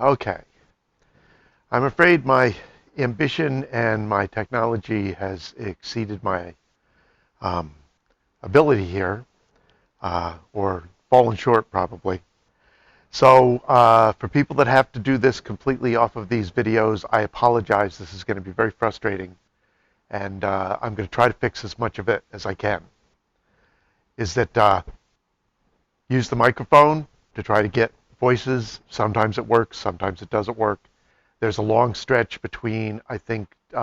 Okay. I'm afraid my ambition and my technology has exceeded my um, ability here, or fallen short probably. So for people that have to do this completely off of these videos, I apologize. This is going to be very frustrating, and I'm going to try to fix as much of it as I can. Is that use the microphone to try to get voices. Sometimes it works, sometimes it doesn't work. There's a long stretch between, I think, 2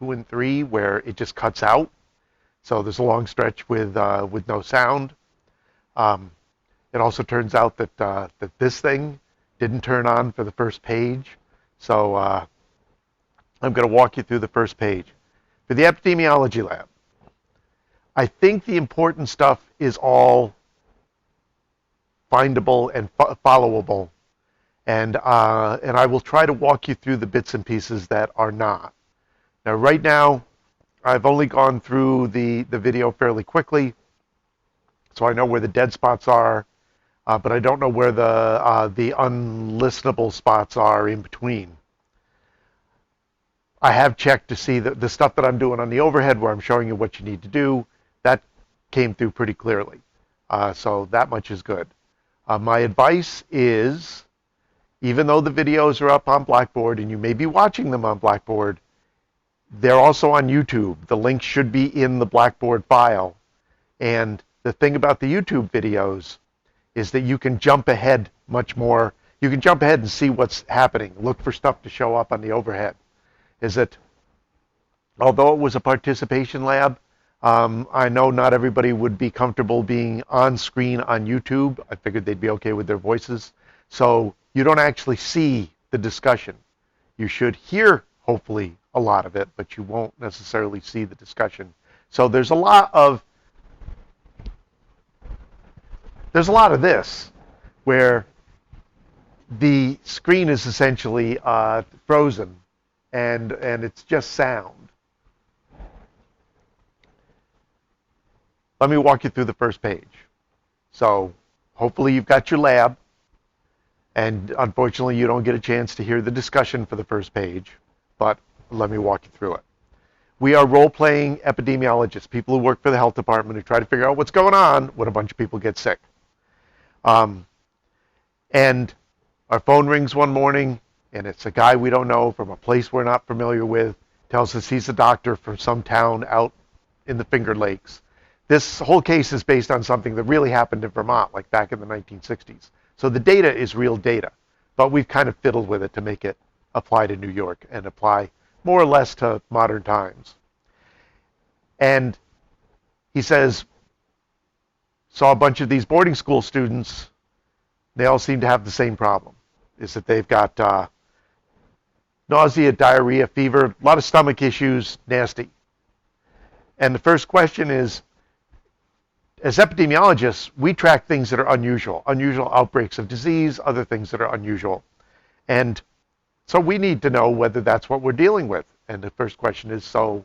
and 3 where it just cuts out. So there's a long stretch with no sound. Um, it also turns out that this thing didn't turn on for the first page. So I'm going to walk you through the first page. For the epidemiology lab, I think the important stuff is all findable and followable, and I will try to walk you through the bits and pieces that are not. Now, right now, I've only gone through the video fairly quickly, so I know where the dead spots are, but I don't know where the unlistenable spots are in between. I have checked to see that the stuff that I'm doing on the overhead, where I'm showing you what you need to do, that came through pretty clearly. So that much is good. My advice is, even though the videos are up on Blackboard and you may be watching them on Blackboard, they're also on YouTube. The link should be in the Blackboard file. And the thing about the YouTube videos is that you can jump ahead much more. You can jump ahead and see what's happening. Look for stuff to show up on the overhead. Is that although it was a participation lab, I know not everybody would be comfortable being on screen on YouTube. I figured they'd be okay with their voices. So you don't actually see the discussion. You should hear, hopefully, a lot of it, but you won't necessarily see the discussion. So there's a lot of this where the screen is essentially frozen and it's just sound. Let me walk you through the first page. So hopefully you've got your lab, and unfortunately you don't get a chance to hear the discussion for the first page, but let me walk you through it. We are role-playing epidemiologists, people who work for the health department who try to figure out what's going on when a bunch of people get sick. And our phone rings one morning, and it's a guy we don't know from a place we're not familiar with, tells us he's a doctor from some town out in the Finger Lakes. This whole case is based on something that really happened in Vermont, like back in the 1960s. So the data is real data, but we've kind of fiddled with it to make it apply to New York and apply more or less to modern times. And he says, saw a bunch of these boarding school students. They all seem to have the same problem, is that they've got nausea, diarrhea, fever, a lot of stomach issues, nasty. And the first question is, as epidemiologists, we track things that are unusual outbreaks of disease, other things that are unusual. And so we need to know whether that's what we're dealing with. And the first question is, so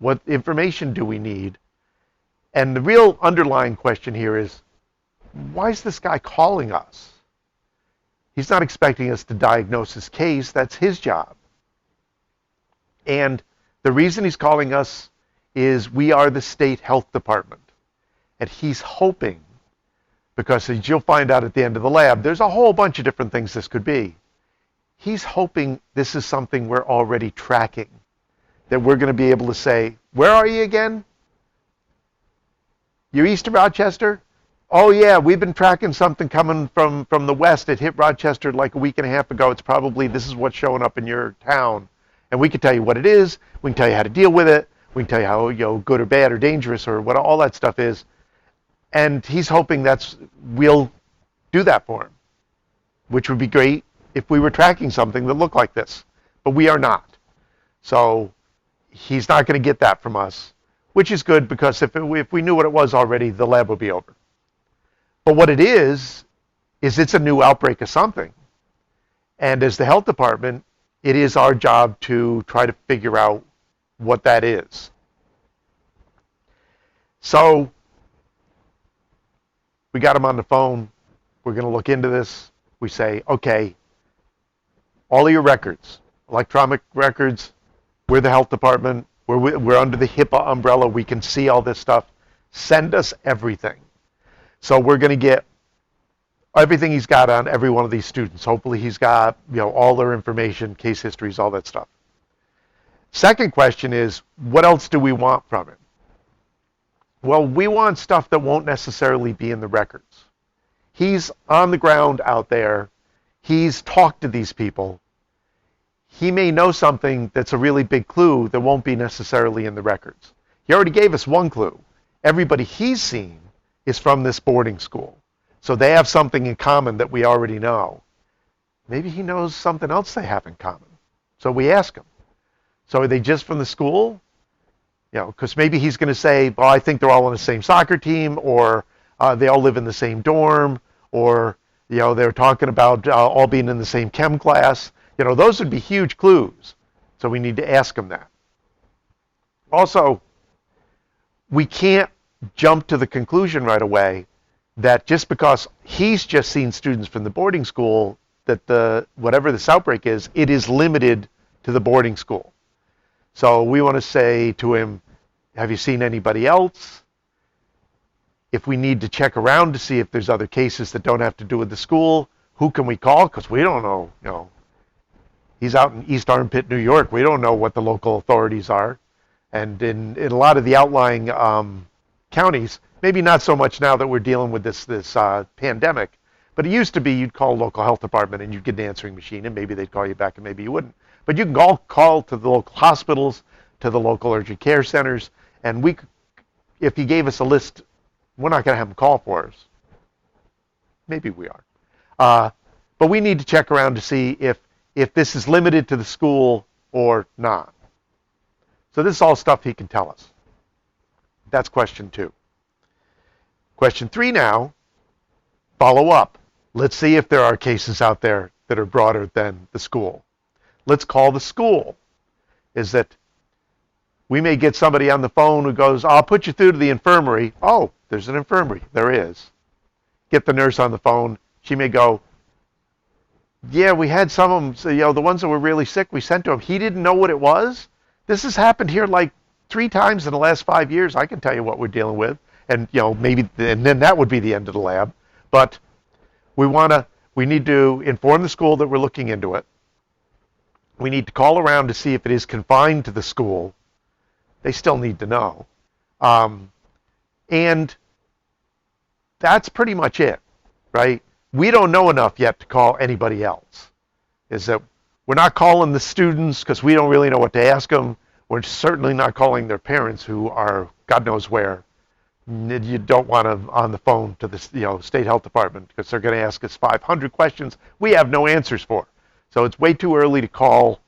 what information do we need? And the real underlying question here is, why is this guy calling us? He's not expecting us to diagnose his case. That's his job. And the reason he's calling us is we are the state health department. And he's hoping, because as you'll find out at the end of the lab, there's a whole bunch of different things this could be. He's hoping this is something we're already tracking, that we're going to be able to say, where are you again? You're east of Rochester? Oh yeah, we've been tracking something coming from the west. It hit Rochester like a week and a half ago. It's probably, this is what's showing up in your town. And we can tell you what it is. We can tell you how to deal with it. We can tell you how good or bad or dangerous or what all that stuff is. And he's hoping we'll do that for him, which would be great if we were tracking something that looked like this. But we are not. So he's not going to get that from us, which is good, because if we knew what it was already, the lab would be over. But what it is it's a new outbreak of something. And as the health department, it is our job to try to figure out what that is. So we got him on the phone. we're going to look into this. We say, okay, all of your records, electronic records, we're the health department, we're under the HIPAA umbrella, we can see all this stuff. Send us everything. So we're going to get everything he's got on every one of these students. Hopefully he's got, all their information, case histories, all that stuff. Second question is, what else do we want from him? Well, we want stuff that won't necessarily be in the records. He's on the ground out there. He's talked to these people. He may know something that's a really big clue that won't be necessarily in the records. He already gave us one clue. Everybody he's seen is from this boarding school. So they have something in common that we already know. Maybe he knows something else they have in common. So we ask him. So are they just from the school? Because maybe he's going to say, well, I think they're all on the same soccer team, or they all live in the same dorm, or they're talking about all being in the same chem class. Those would be huge clues. So we need to ask him that. Also, we can't jump to the conclusion right away that just because he's just seen students from the boarding school, that whatever this outbreak is, it is limited to the boarding school. So we want to say to him, have you seen anybody else? If we need to check around to see if there's other cases that don't have to do with the school, who can we call? Because we don't know, he's out in East Armpit, New York. We don't know what the local authorities are. And in a lot of the outlying counties, maybe not so much now that we're dealing with this pandemic, but it used to be you'd call a local health department and you'd get an answering machine, and maybe they'd call you back and maybe you wouldn't. But you can call to the local hospitals, to the local urgent care centers, and if he gave us a list, we're not going to have him call for us. Maybe we are. But we need to check around to see if this is limited to the school or not. So this is all stuff he can tell us. That's question 2. Question 3 now, follow up. Let's see if there are cases out there that are broader than the school. Let's call the school. Is that we may get somebody on the phone who goes, I'll put you through to the infirmary. Oh, there's an infirmary. There is. Get the nurse on the phone. She may go, yeah, we had some of them, so, the ones that were really sick, we sent to him. He didn't know what it was. This has happened here like 3 times in the last 5 years. I can tell you what we're dealing with. And, maybe, and then that would be the end of the lab. But we need to inform the school that we're looking into it. We need to call around to see if it is confined to the school. They still need to know. And that's pretty much it, right? We don't know enough yet to call anybody else. Is that we're not calling the students because we don't really know what to ask them. We're certainly not calling their parents who are God knows where. You don't want them on the phone to the state health department because they're going to ask us 500 questions we have no answers for. So it's way too early to call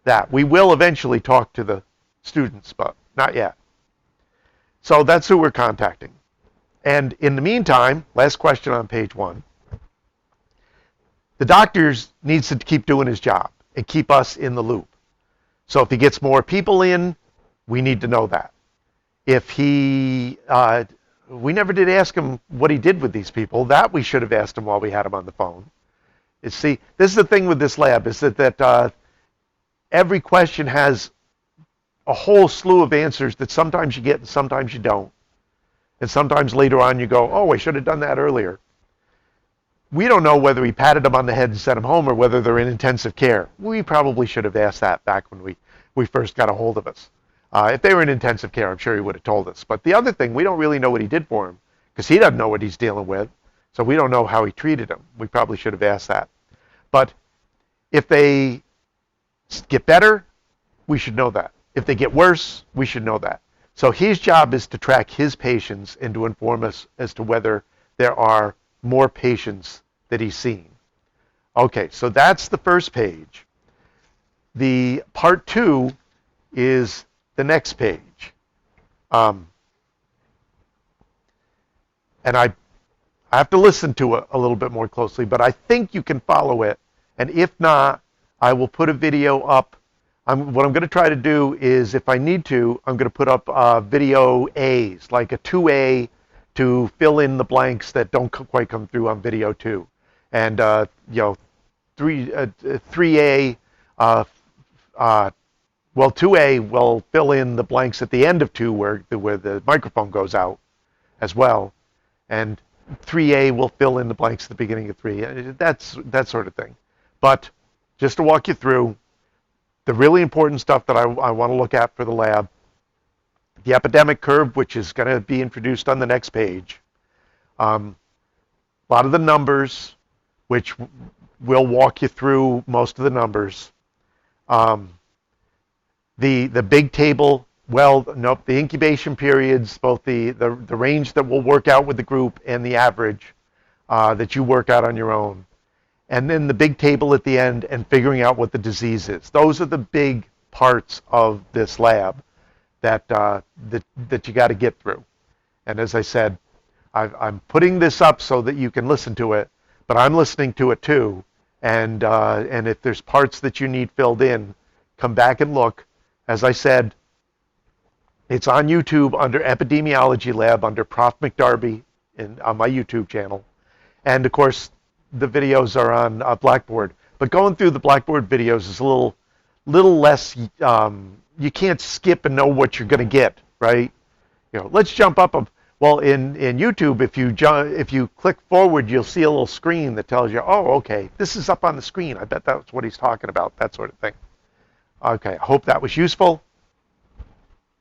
that. We will eventually talk to the students, but not yet. So that's who we're contacting. And in the meantime, last question on page 1. The doctor needs to keep doing his job and keep us in the loop. So if he gets more people in, we need to know that. If we never did ask him what he did with these people. That we should have asked him while we had him on the phone. See, this is the thing with this lab, is that every question has a whole slew of answers that sometimes you get and sometimes you don't. And sometimes later on you go, oh, I should have done that earlier. We don't know whether we patted them on the head and sent them home or whether they're in intensive care. We probably should have asked that back when we first got a hold of us. If they were in intensive care, I'm sure he would have told us. But the other thing, we don't really know what he did for him because he doesn't know what he's dealing with. So we don't know how he treated him. We probably should have asked that. But if they get better, we should know that. If they get worse, we should know that. So his job is to track his patients and to inform us as to whether there are more patients that he's seen. Okay, so that's the first page. The part 2 is the next page. And I have to listen to it a little bit more closely, but I think you can follow it. And if not, I will put a video up. What I'm going to try to do is, if I need to, I'm going to put up video A's, like a 2A to fill in the blanks that don't quite come through on video too. And you know, 3A, well, 2A will fill in the blanks at the end of 2 where the microphone goes out as well. And 3A will fill in the blanks at the beginning of 3. That's that sort of thing. But just to walk you through, the really important stuff that I want to look at for the lab, the epidemic curve, which is going to be introduced on the next page. A lot of the numbers, which will walk you through most of the numbers. The big table, well, nope, the incubation periods, both the range that we'll work out with the group and the average that you work out on your own. And then the big table at the end and figuring out what the disease is. Those are the big parts of this lab that you got to get through. And as I said, I'm putting this up so that you can listen to it, but I'm listening to it too. And if there's parts that you need filled in, come back and look. As I said, it's on YouTube under Epidemiology Lab under Prof. McDarby on my YouTube channel. And of course, the videos are on Blackboard. But going through the Blackboard videos is a little less, you can't skip and know what you're going to get, right? You know, let's jump up. Well, in YouTube, if you click forward, you'll see a little screen that tells you, oh, okay, this is up on the screen. I bet that's what he's talking about, that sort of thing. Okay, I hope that was useful.